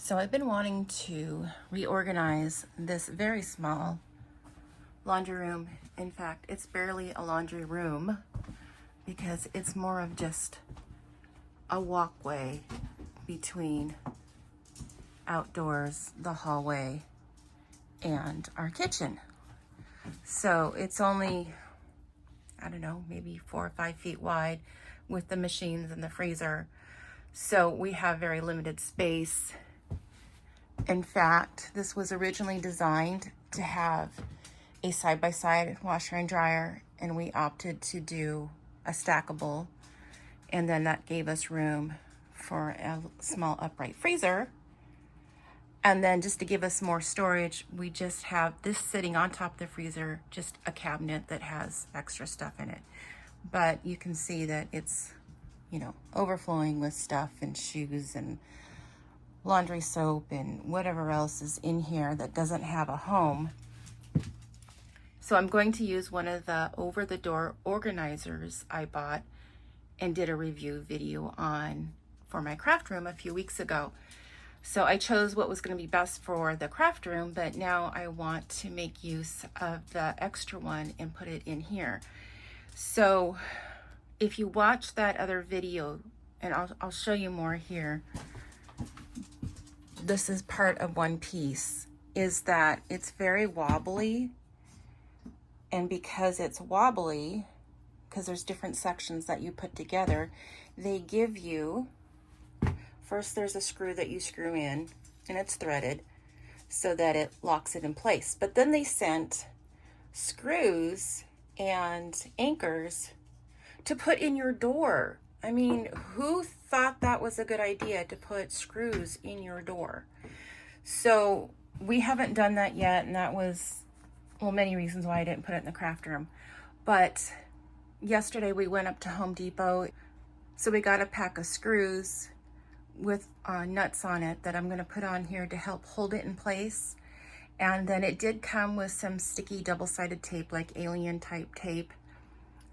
So I've been wanting to reorganize this very small laundry room. In fact, it's barely a laundry room because it's more of just a walkway between outdoors, the hallway, and our kitchen. So it's only, I don't know, maybe 4 or 5 feet wide with the machines and the freezer. So we have very limited space. In fact, this was originally designed to have a side-by-side washer and dryer, and we opted to do a stackable, and then that gave us room for a small upright freezer. And then just to give us more storage, we just have this sitting on top of the freezer, just a cabinet that has extra stuff in it. But you can see that it's, you know, overflowing with stuff and shoes and laundry soap and whatever else is in here that doesn't have a home. So I'm going to use one of the over-the-door organizers I bought and did a review video on for my craft room a few weeks ago. So I chose what was going to be best for the craft room, but now I want to make use of the extra one and put it in here. So if you watch that other video, and I'll show you more here, this is part of one piece, is that it's very wobbly. And because it's wobbly, because there's different sections that you put together, they give you, first there's a screw that you screw in, and it's threaded so that it locks it in place. But then they sent screws and anchors to put in your door. I mean, who thought that was a good idea to put screws in your door? So we haven't done that yet, and that was, well, many reasons why I didn't put it in the craft room. But yesterday we went up to Home Depot, so we got a pack of screws with nuts on it that I'm going to put on here to help hold it in place. And then it did come with some sticky double-sided tape, like alien type tape,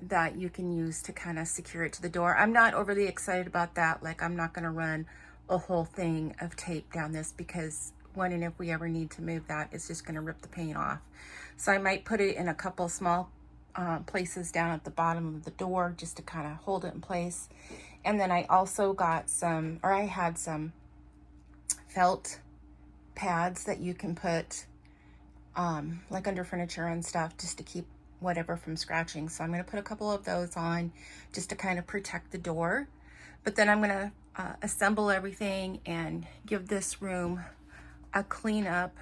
that you can use to kind of secure it to the door. I'm not overly excited about that. Like, I'm not going to run a whole thing of tape down this, because when and if we ever need to move that, it's just going to rip the paint off. So I might put it in a couple small places down at the bottom of the door just to kind of hold it in place. And then I also got some, or I had some felt pads that you can put like under furniture and stuff, just to keep whatever from scratching. So I'm going to put a couple of those on just to kind of protect the door. But then I'm going to assemble everything and give this room a clean up.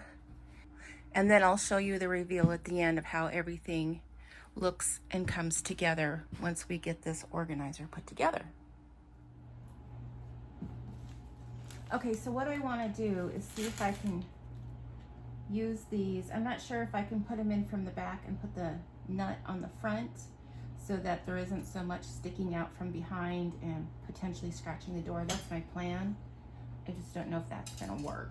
And then I'll show you the reveal at the end of how everything looks and comes together once we get this organizer put together. Okay, so what I want to do is see if I can use these. I'm not sure if I can put them in from the back and put the nut on the front so that there isn't so much sticking out from behind and potentially scratching the door. That's my plan. I just don't know if that's going to work.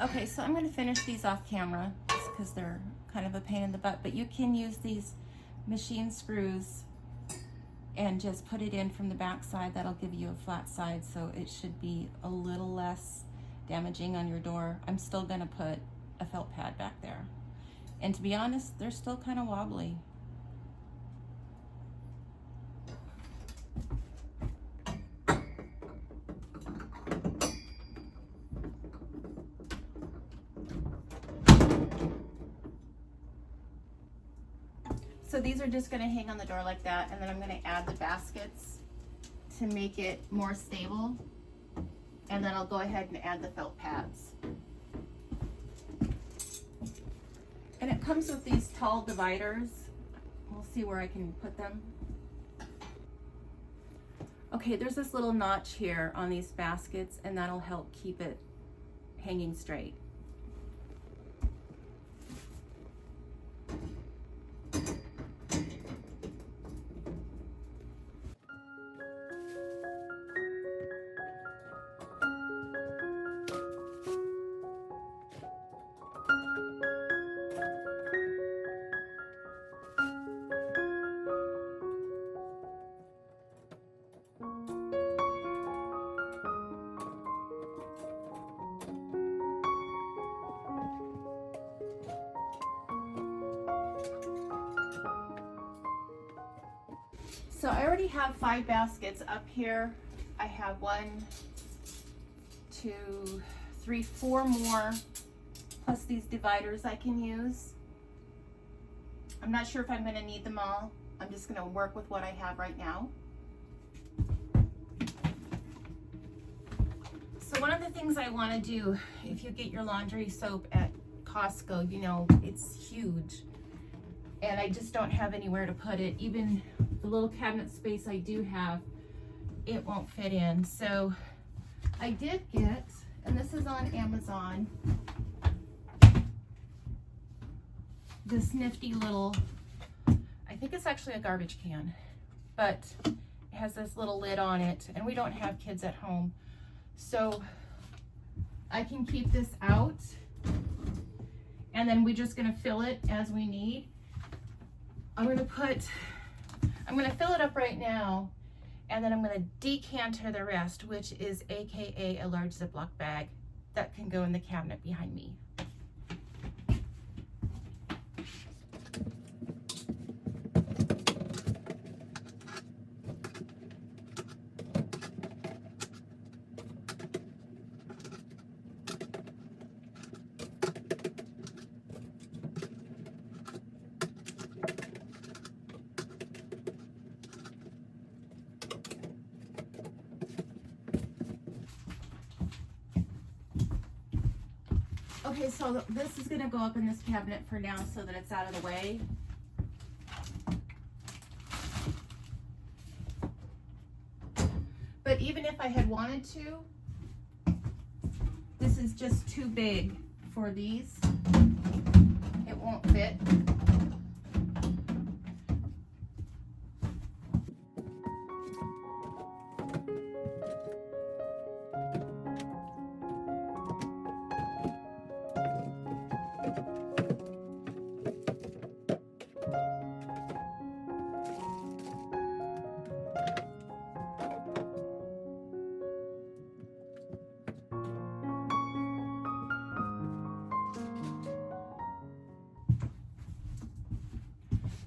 Okay, so I'm going to finish these off camera just because they're kind of a pain in the butt, but you can use these machine screws and just put it in from the back side. That'll give you a flat side, so it should be a little less damaging on your door. I'm still going to put a felt pad back there. And to be honest, they're still kind of wobbly. So these are just gonna hang on the door like that, and then I'm gonna add the baskets to make it more stable. And then I'll go ahead and add the felt pads. And it comes with these tall dividers. We'll see where I can put them. Okay, there's this little notch here on these baskets, and that'll help keep it hanging straight. So I already have 5 baskets up here. I have 1, 2, 3, 4 more, plus these dividers I can use. I'm not sure if I'm going to need them all. I'm just going to work with what I have right now. So one of the things I want to do, if you get your laundry soap at Costco, you know, it's huge. And I just don't have anywhere to put it. Even the little cabinet space I do have, it won't fit in. So I did get, and this is on Amazon, this nifty little, I think it's actually a garbage can, but it has this little lid on it, and we don't have kids at home. So I can keep this out, and then we're just gonna fill it as we need. I'm gonna fill it up right now, and then I'm gonna decanter the rest, which is AKA a large Ziploc bag that can go in the cabinet behind me. Okay, so this is gonna go up in this cabinet for now so that it's out of the way. But even if I had wanted to, this is just too big for these. It won't fit.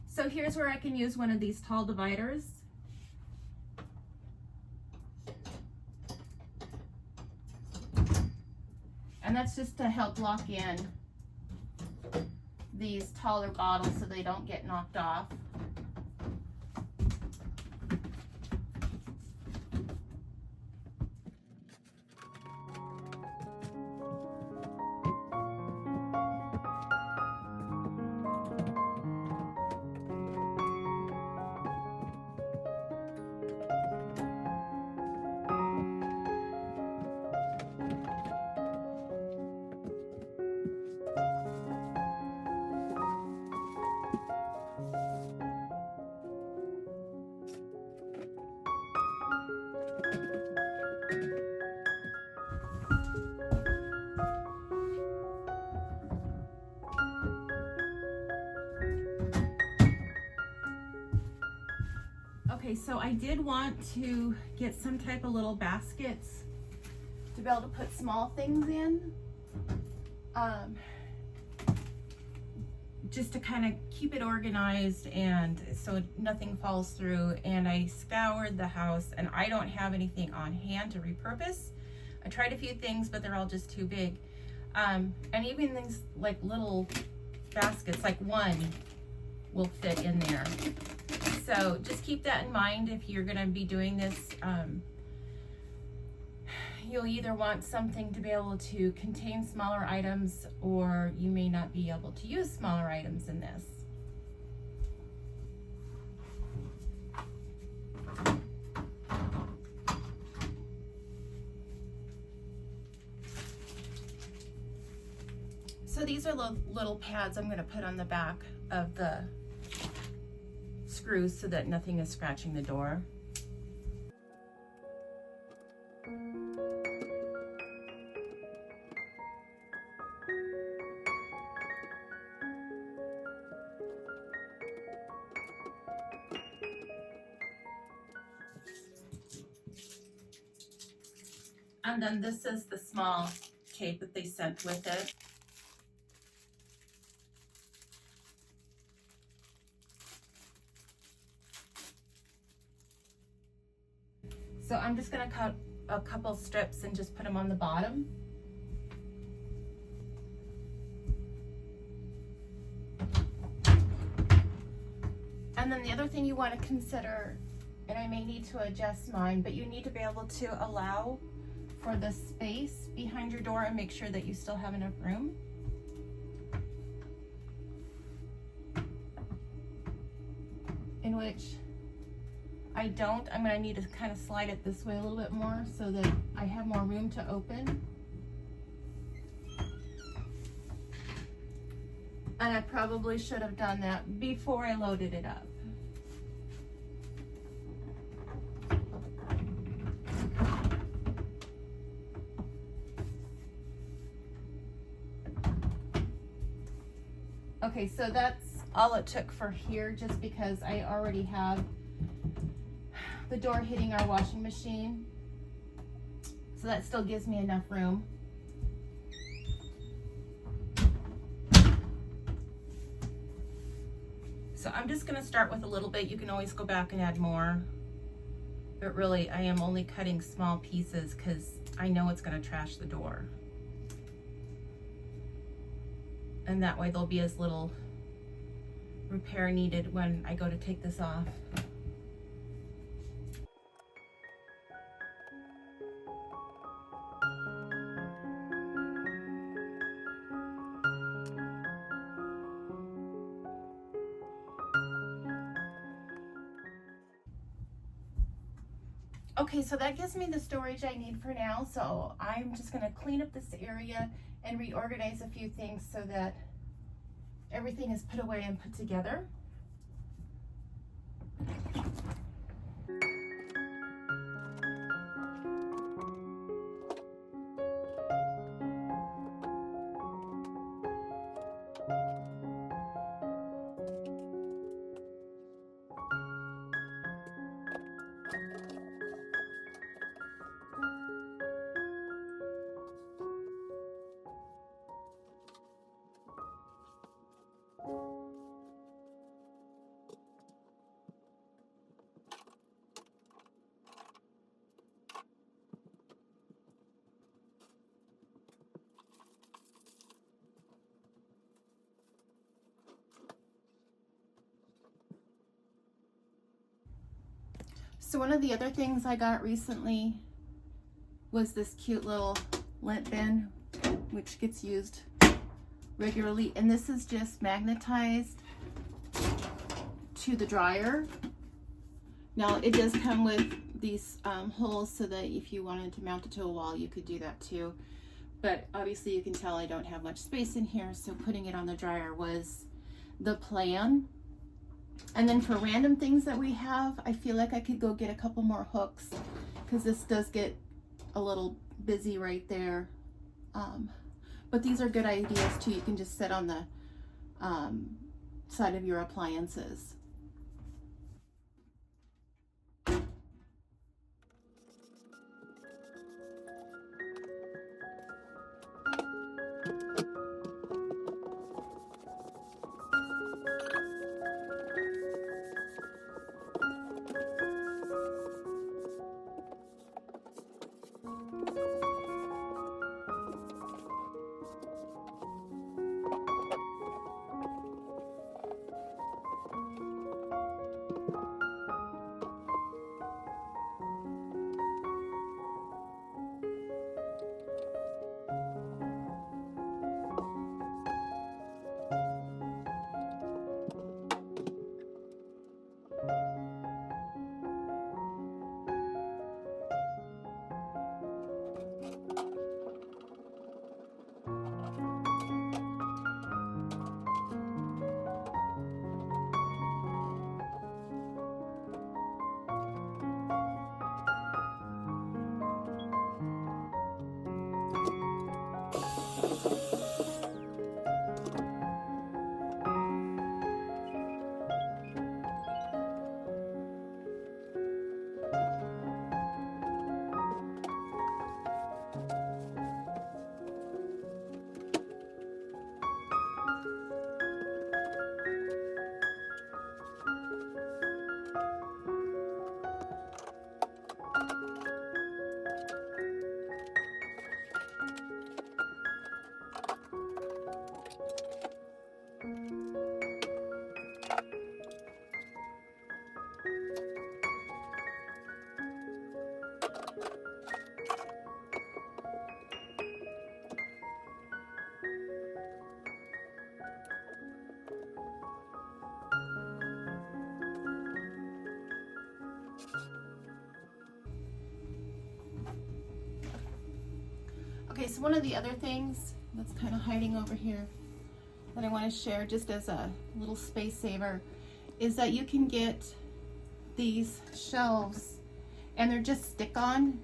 So here's where I can use one of these tall dividers. And that's just to help lock in these taller bottles so they don't get knocked off. Okay, so I did want to get some type of little baskets to be able to put small things in, just to kind of keep it organized and so nothing falls through. And I scoured the house and I don't have anything on hand to repurpose. I tried a few things, but they're all just too big. And even things like little baskets, like one will fit in there. So just keep that in mind if you're gonna be doing this. You'll either want something to be able to contain smaller items, or you may not be able to use smaller items in this. So these are little pads I'm going to put on the back of the screws so that nothing is scratching the door. And then this is the small tape that they sent with it. So I'm just gonna cut a couple strips and just put them on the bottom. And then the other thing you want to consider, and I may need to adjust mine, but you need to be able to allow for the space behind your door and make sure that you still have enough room. In which I don't. I'm going to need to kind of slide it this way a little bit more so that I have more room to open. And I probably should have done that before I loaded it up. Okay, so that's all it took for here, just because I already have the door hitting our washing machine. So that still gives me enough room. So I'm just gonna start with a little bit. You can always go back and add more. But really, I am only cutting small pieces because I know it's gonna trash the door. And that way there'll be as little repair needed when I go to take this off. Okay, so that gives me the storage I need for now. So I'm just gonna clean up this area and reorganize a few things so that everything is put away and put together. So one of the other things I got recently was this cute little lint bin, which gets used regularly. And this is just magnetized to the dryer. Now it does come with these holes so that if you wanted to mount it to a wall, you could do that too. But obviously you can tell I don't have much space in here, so putting it on the dryer was the plan. And then for random things that we have, I feel like I could go get a couple more hooks because this does get a little busy right there. But these are good ideas too. You can just sit on the side of your appliances. so one of the other things that's kind of hiding over here that I want to share just as a little space saver is that you can get these shelves and they're just stick-on.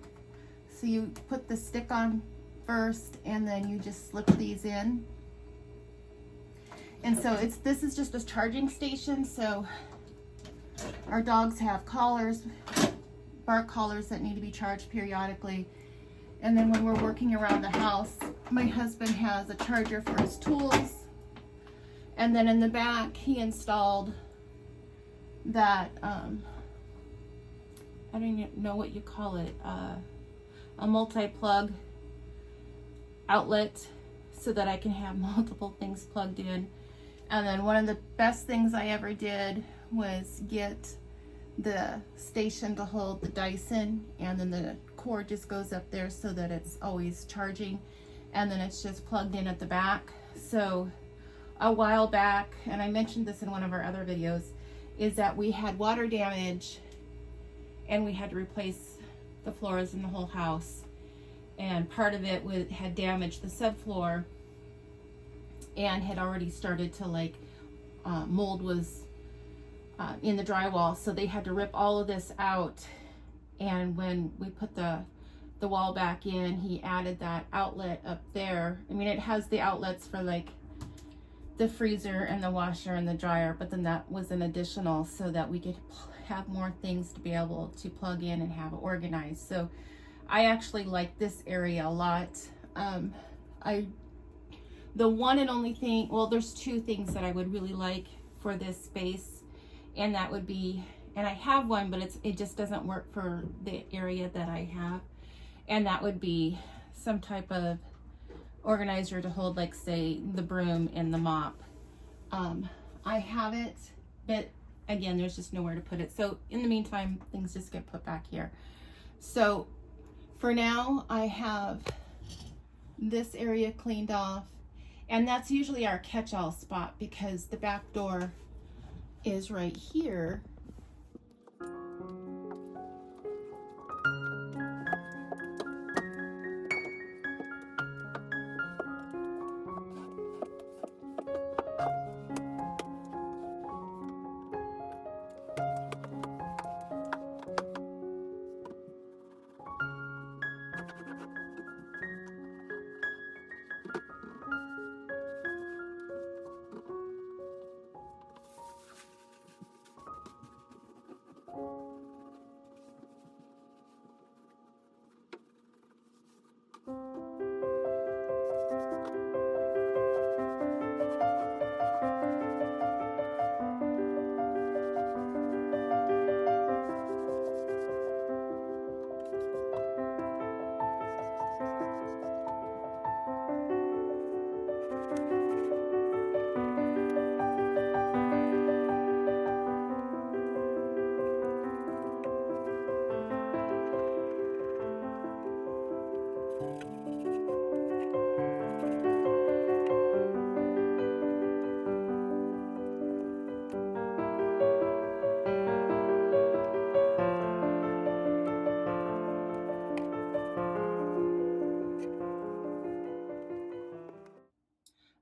So you put the stick-on first and then you just slip these in. And so this is just a charging station. So our dogs have collars, bark collars that need to be charged periodically. And then when we're working around the house, my husband has a charger for his tools. And then in the back, he installed that, I don't even know what you call it, a multi-plug outlet so that I can have multiple things plugged in. And then one of the best things I ever did was get the station to hold the Dyson, and then the cord just goes up there so that it's always charging, and then it's just plugged in at the back. So a while back, and I mentioned this in one of our other videos, is that we had water damage and we had to replace the floors in the whole house, and part of it had damaged the subfloor and had already started to mold was in the drywall, so they had to rip all of this out. And when we put the wall back in, he added that outlet up there. I mean, it has the outlets for like the freezer and the washer and the dryer, but then that was an additional so that we could have more things to be able to plug in and have it organized. So I actually like this area a lot. The one and only thing, well, there's two things that I would really like for this space, and that would be, and I have one, but it just doesn't work for the area that I have, and that would be some type of organizer to hold, like, say, the broom and the mop. I have it, but again, there's just nowhere to put it. So in the meantime, things just get put back here. So for now, I have this area cleaned off, and that's usually our catch-all spot because the back door is right here.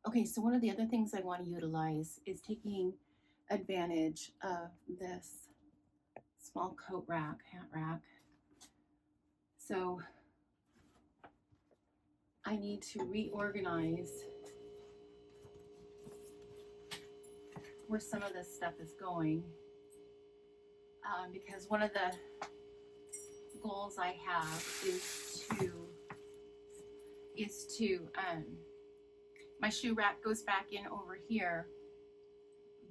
Okay, so one of the other things I want to utilize is taking advantage of this small coat rack, hat rack. So I need to reorganize where some of this stuff is going, because one of the goals I have is to my shoe rack goes back in over here,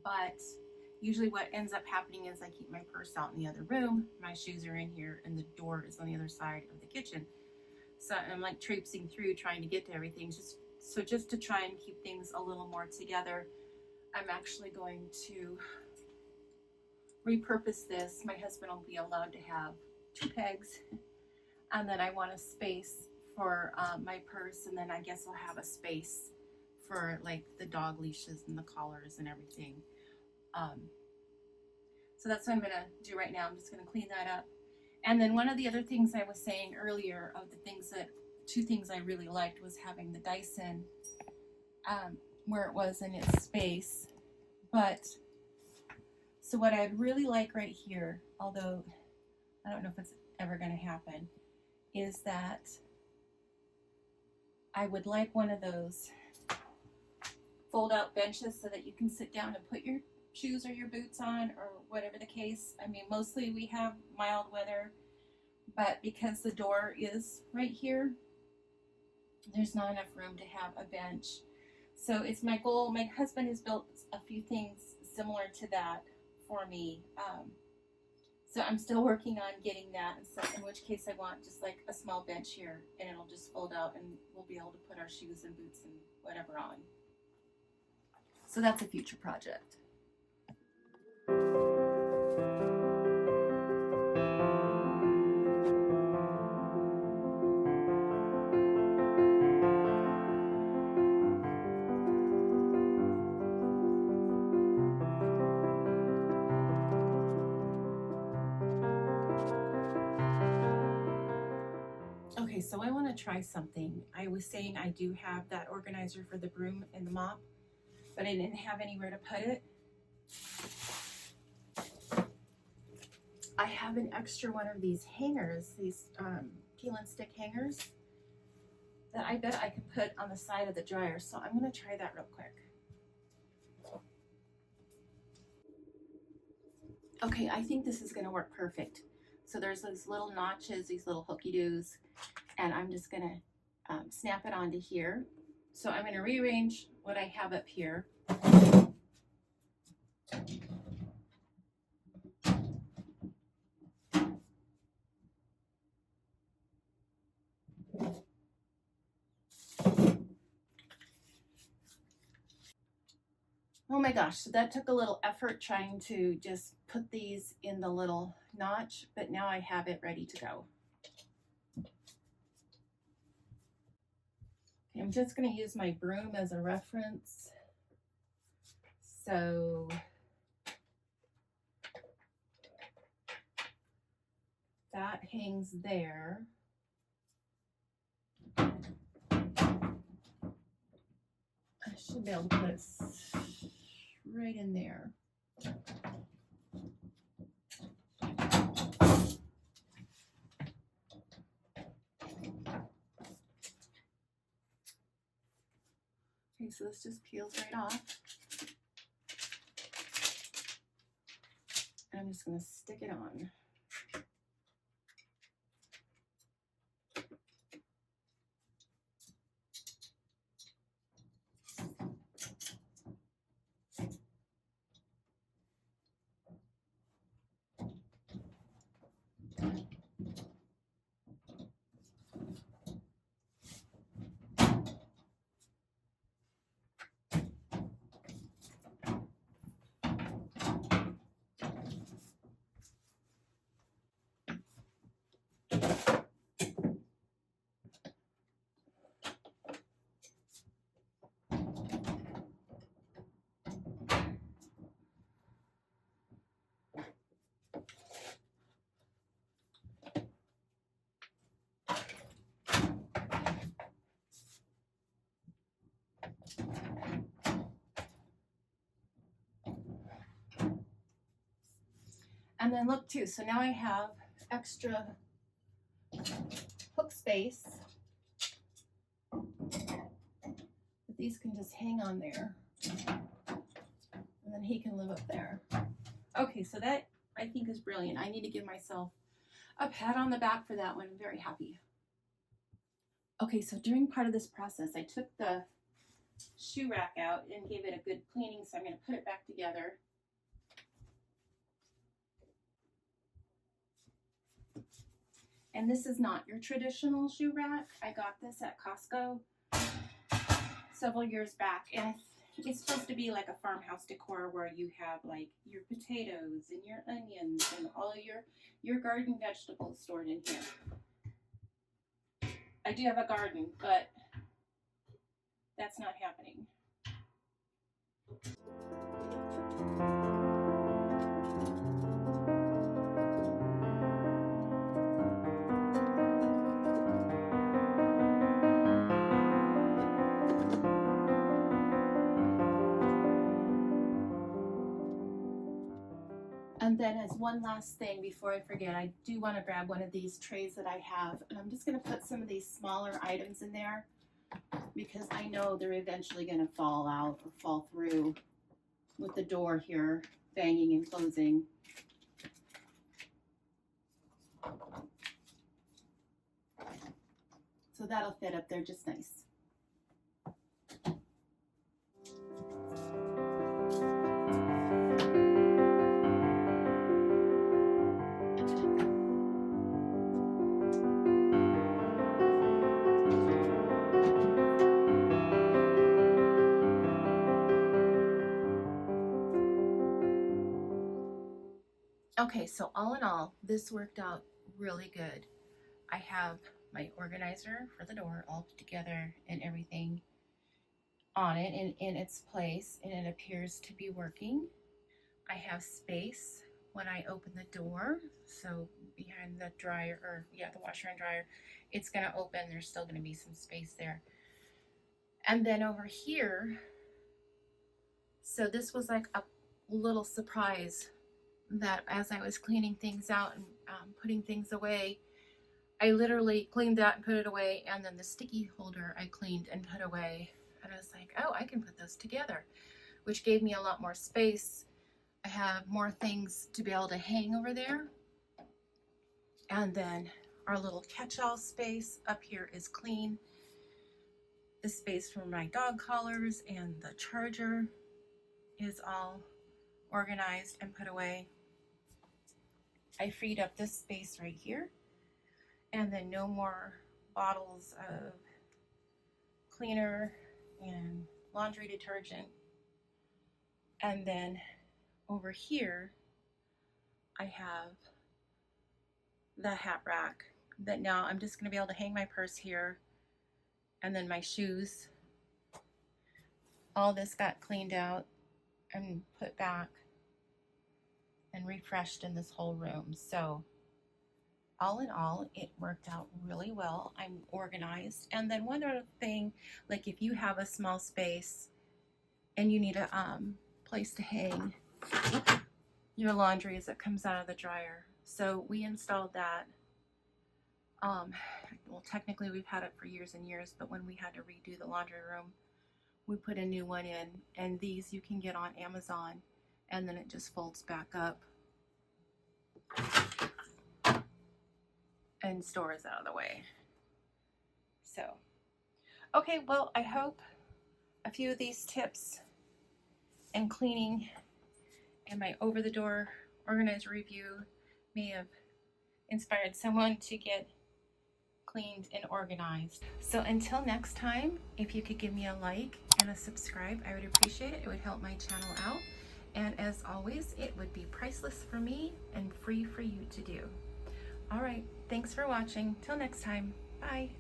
but usually what ends up happening is I keep my purse out in the other room, my shoes are in here, and the door is on the other side of the kitchen. So I'm like traipsing through trying to get to everything. Just to try and keep things a little more together, I'm actually going to repurpose this. My husband will be allowed to have 2 pegs, and then I want a space for my purse, and then I guess I'll have a space for like the dog leashes and the collars and everything. So that's what I'm gonna do right now. I'm just gonna clean that up. And then one of the other things I was saying earlier of the things that two things I really liked was having the Dyson where it was in its space. But so what I'd really like right here, although I don't know if it's ever going to happen, is that I would like one of those fold out benches so that you can sit down and put your shoes or your boots on, or whatever the case. I mean, mostly we have mild weather, but because the door is right here, there's not enough room to have a bench. So it's my goal. My husband has built a few things similar to that for me. So I'm still working on getting that, and so in which case I want just like a small bench here, and it'll just fold out and we'll be able to put our shoes and boots and whatever on. So that's a future project. Okay, so I want to try something. I was saying I do have that organizer for the broom and the mop, but I didn't have anywhere to put it. I have an extra one of these hangers, these peel and stick hangers, that I bet I could put on the side of the dryer. So I'm going to try that real quick. Okay, I think this is going to work perfect. So there's these little notches, these little hooky-doos, and I'm just going to snap it onto here. So I'm going to rearrange what I have up here. Oh my gosh, so that took a little effort trying to just put these in the little notch, but now I have it ready to go. Okay, I'm just going to use my broom as a reference. So that hangs there. I should be able to put it right in there. Okay, so this just peels right off. And I'm just going to stick it on. And then look too, so now I have extra hook space. But these can just hang on there. And then he can live up there. Okay, so that I think is brilliant. I need to give myself a pat on the back for that one. I'm very happy. Okay, so during part of this process, I took the shoe rack out and gave it a good cleaning, so I'm going to put it back together. And this is not your traditional shoe rack. I got this at Costco several years back, and it's supposed to be like a farmhouse decor where you have like your potatoes and your onions and all of your garden vegetables stored in here. I do have a garden, but that's not happening. And then as one last thing before I forget, I do want to grab one of these trays that I have, and I'm just going to put some of these smaller items in there because I know they're eventually going to fall out or fall through with the door here banging and closing. So that'll fit up there just nice. Okay, so all in all, this worked out really good. I have my organizer for the door all put together and everything on it and in its place, and it appears to be working. I have space when I open the door, so behind the dryer, or yeah, the washer and dryer, it's gonna open. There's still gonna be some space there. And then over here, so this was like a little surprise that as I was cleaning things out and putting things away, I literally cleaned that and put it away, and then the sticky holder I cleaned and put away, and I was like, oh, I can put those together, which gave me a lot more space. I have more things to be able to hang over there. And then our little catch-all space up here is clean. The space for my dog collars and the charger is all organized and put away. I freed up this space right here, and then no more bottles of cleaner and laundry detergent. And then over here, I have the hat rack that now I'm just gonna be able to hang my purse here, and then my shoes. All this got cleaned out and put back and refreshed in this whole room. So all in all, it worked out really well. I'm organized. And then one other thing, like if you have a small space and you need a place to hang your laundry as it comes out of the dryer. So we installed that. Well, technically we've had it for years and years, but when we had to redo the laundry room, we put a new one in, and these you can get on Amazon, and then it just folds back up and stores out of the way. So, okay, well, I hope a few of these tips and cleaning and my over-the-door organizer review may have inspired someone to get cleaned and organized. So until next time, if you could give me a like and a subscribe, I would appreciate it. It would help my channel out. And as always, it would be priceless for me and free for you to do. All right, thanks for watching. Till next time, bye.